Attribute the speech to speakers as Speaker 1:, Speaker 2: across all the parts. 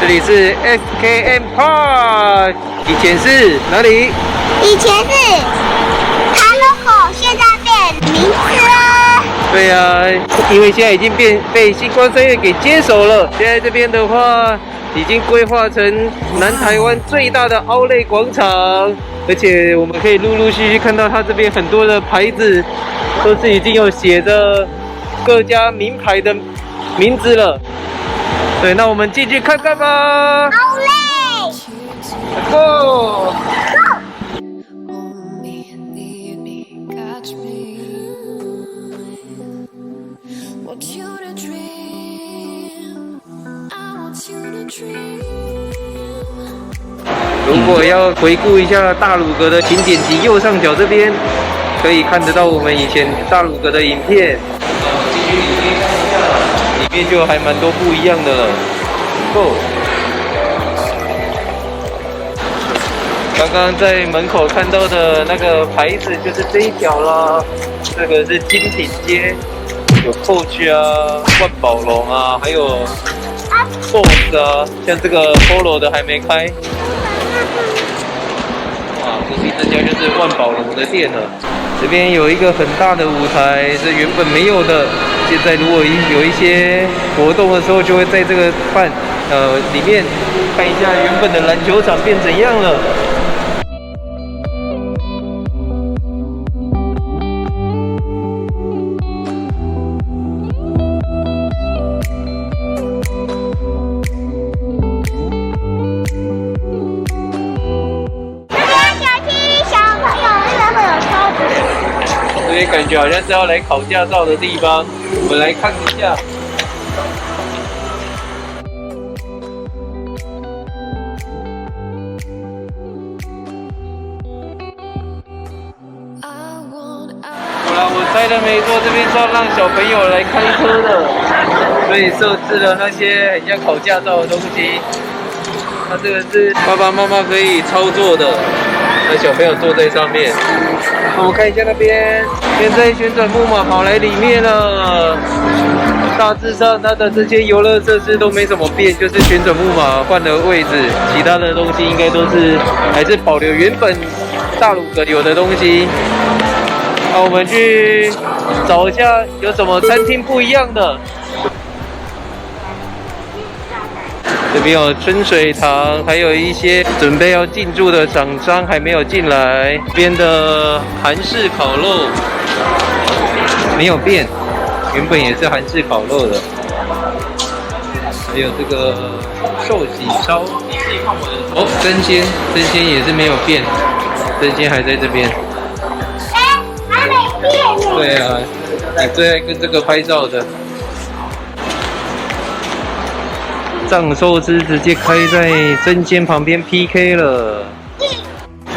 Speaker 1: 里是 SKM Park， 以前是哪里？
Speaker 2: 以前是Hello，现在变名字了。
Speaker 1: 对呀、因为现在已经被星光三月给接手了。现在这边的话，已经规划成南台湾最大的outlet广场，而且我们可以陆陆续续看到它这边很多的牌子，都是已经有写着各家名牌的名字了。对，那我们进去看看吧。
Speaker 2: Outlet，
Speaker 1: Go！ 如果要回顾一下大鲁阁的景点集，右上角这边可以看得到我们以前大鲁阁的影片。进去里面看一下，里面就还蛮多不一样的了。Go！ 刚刚在门口看到的那个牌子就是这一条啦，这个是精品街，有 Coach 啊、万宝龙啊，还有 Boss 啊，像这个 Polo 的还没开。哇，隔壁这家就是万宝龙的店了。这边有一个很大的舞台，是原本没有的。现在如果有一些活动的时候，就会在这个里面看一下原本的篮球场变怎样了。这边感觉好像是要来考驾照的地方，我们来看一下。好了，我猜的没错，这边是要让小朋友来开车的，所以设置了那些很像考驾照的东西。那这个是爸爸妈妈可以操作的，那小朋友坐在上面。我们看一下那边，现在旋转木马跑来里面了。大致上它的这些游乐设施都没什么变，就是旋转木马换了位置，其他的东西应该都是还是保留原本大鲁阁有的东西。那我们去找一下有什么餐厅不一样的。这边有春水堂，还有一些准备要进驻的厂商还没有进来。这边的韩式烤肉没有变，原本也是韩式烤肉的。还有这个寿喜烧，哦，真鲜也是没有变，真鲜还在这边。
Speaker 2: 还没变。
Speaker 1: 对啊，你最爱跟这个拍照的。藏寿司直接开在真鲜旁边 PK 了。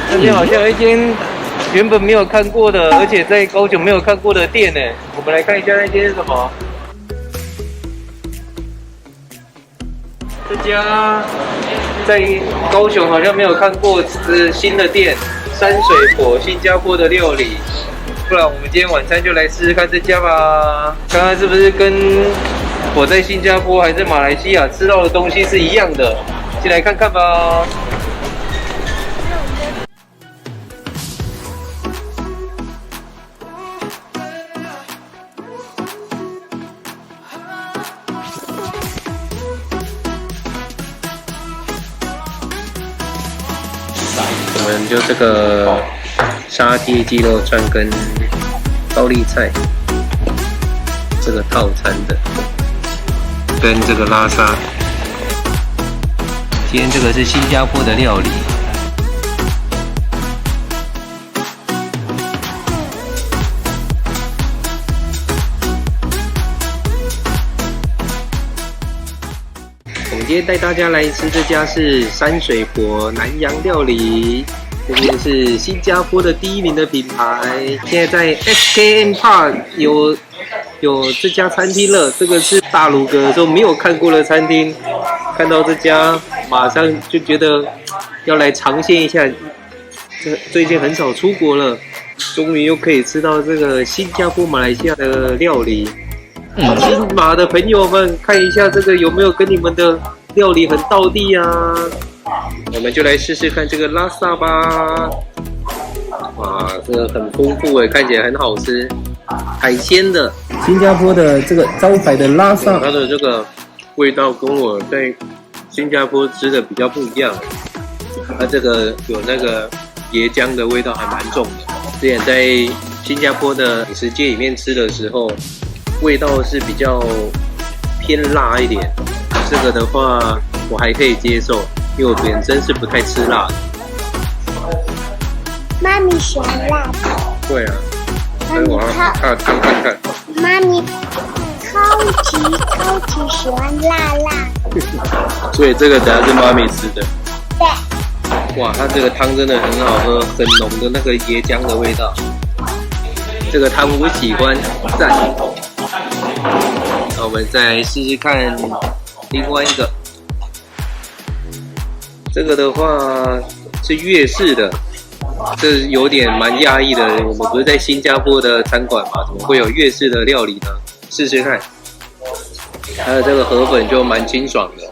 Speaker 1: 这边好像有一间原本没有看过的，而且在高雄没有看过的店呢。我们来看一下那间是什么？这家在高雄好像没有看过是新的店，山水火新加坡的料理。不然我们今天晚餐就来试试看这家吧。看看是不是跟我在新加坡还是马来西亚吃到的东西是一样的，进来看看吧。我们就这个沙爹鸡肉串跟高丽菜这个套餐的。跟这个拉沙，今天这个是新加坡的料理。我们今天带大家来吃这家是山水火南洋料理，这边是新加坡的第1名的品牌。现在在 SKM Park 有这家餐厅了，这个是大鲁阁的时候没有看过的餐厅，看到这家马上就觉得要来尝鲜一下。最近很少出国了，终于又可以吃到这个新加坡、马来西亚的料理。新马的朋友们，看一下这个有没有跟你们的料理很道地啊。我们就来试试看这个拉萨吧。哇，这个很丰富诶，看起来很好吃，海鲜的。新加坡的这个招牌的拉萨，它的这个味道跟我在新加坡吃的比较不一样。它这个有那个椰浆的味道还蛮重的。之前在新加坡的美食街里面吃的时候，味道是比较偏辣一点。这个的话我还可以接受，因为我本身是不太吃辣的。
Speaker 2: 妈咪喜欢辣的。
Speaker 1: 对啊，所以我要看看。
Speaker 2: 妈咪超级喜欢辣的。
Speaker 1: 所以这个等下是妈咪吃的。
Speaker 2: 对。
Speaker 1: 哇，它这个汤真的很好喝，很浓的那个椰浆的味道。这个汤我喜欢，赞。那我们再来试试看另外一个。这个的话是粤式的。这有点蛮讶异的，我们不是在新加坡的餐馆吗？怎么会有粤式的料理呢？试试看，它的这个河粉就蛮清爽的。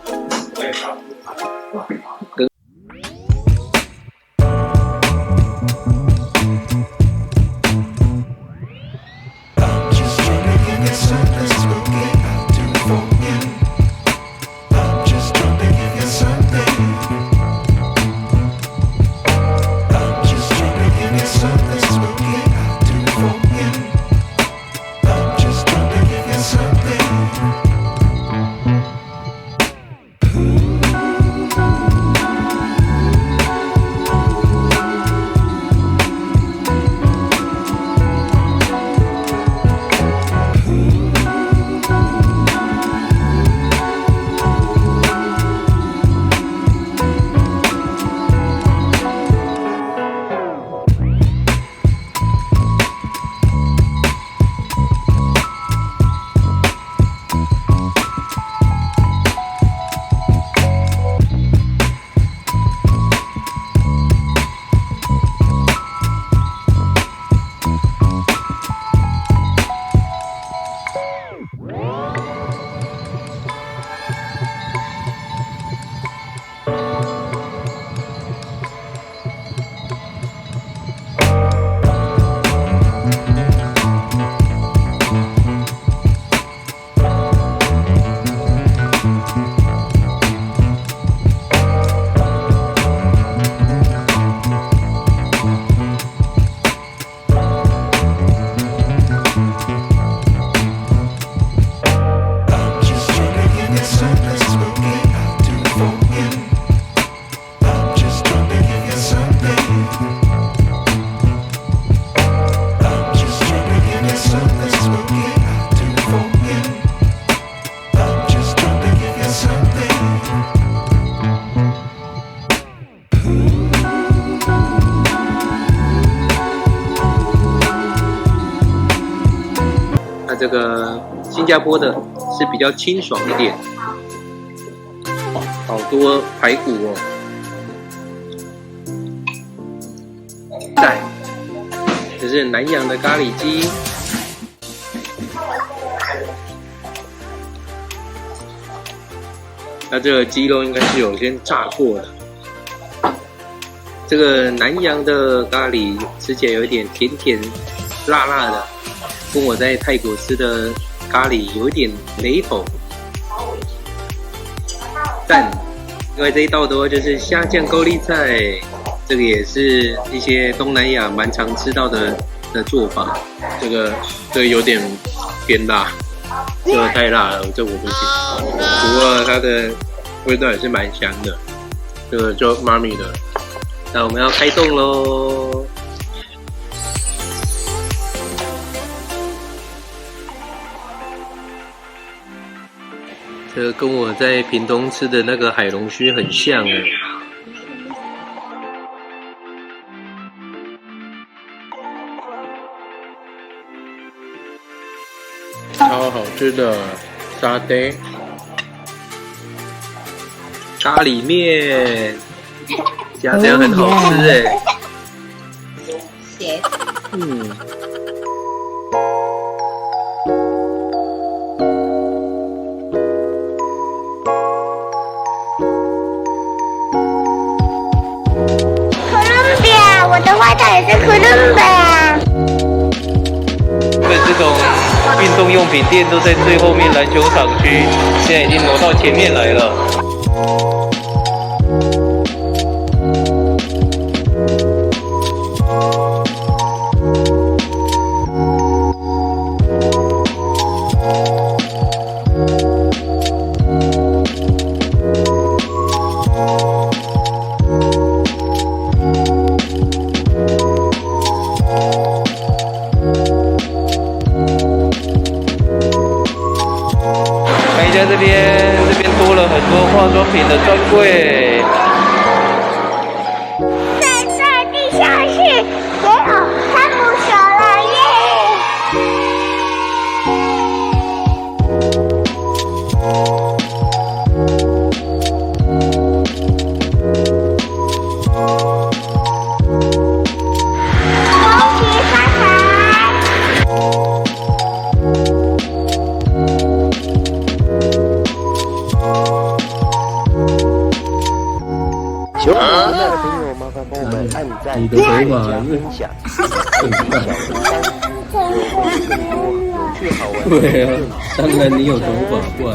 Speaker 1: 这个新加坡的是比较清爽一点，好多排骨哦，赞！这是南洋的咖喱鸡，那这个鸡肉应该是有先炸过的。这个南洋的咖喱吃起来有一点甜甜辣辣的。跟我在泰国吃的咖喱有一点雷同，但另外这一道的话就是虾酱高丽菜，这个也是一些东南亚蛮常吃到的做法。这个有点偏辣，这个太辣了，这我不行。不过它的味道也是蛮香的，这个就妈咪的。那我们要开动喽！这个跟我在屏东吃的那个海龙须很像哎，超好吃的沙爹咖喱面，加这样很好吃哎。用品店都在最后面篮球场区，现在已经挪到前面来了。看一下这边多了很多化妆品的专柜。
Speaker 2: 在这地下室也有汤姆熊了耶！恭喜发财！
Speaker 3: 喜欢我们的朋友，麻烦帮我们按赞、点赞、加分享，点击小铃铛，有更多有趣好玩的。
Speaker 4: 对啊，当然你有头发，不然。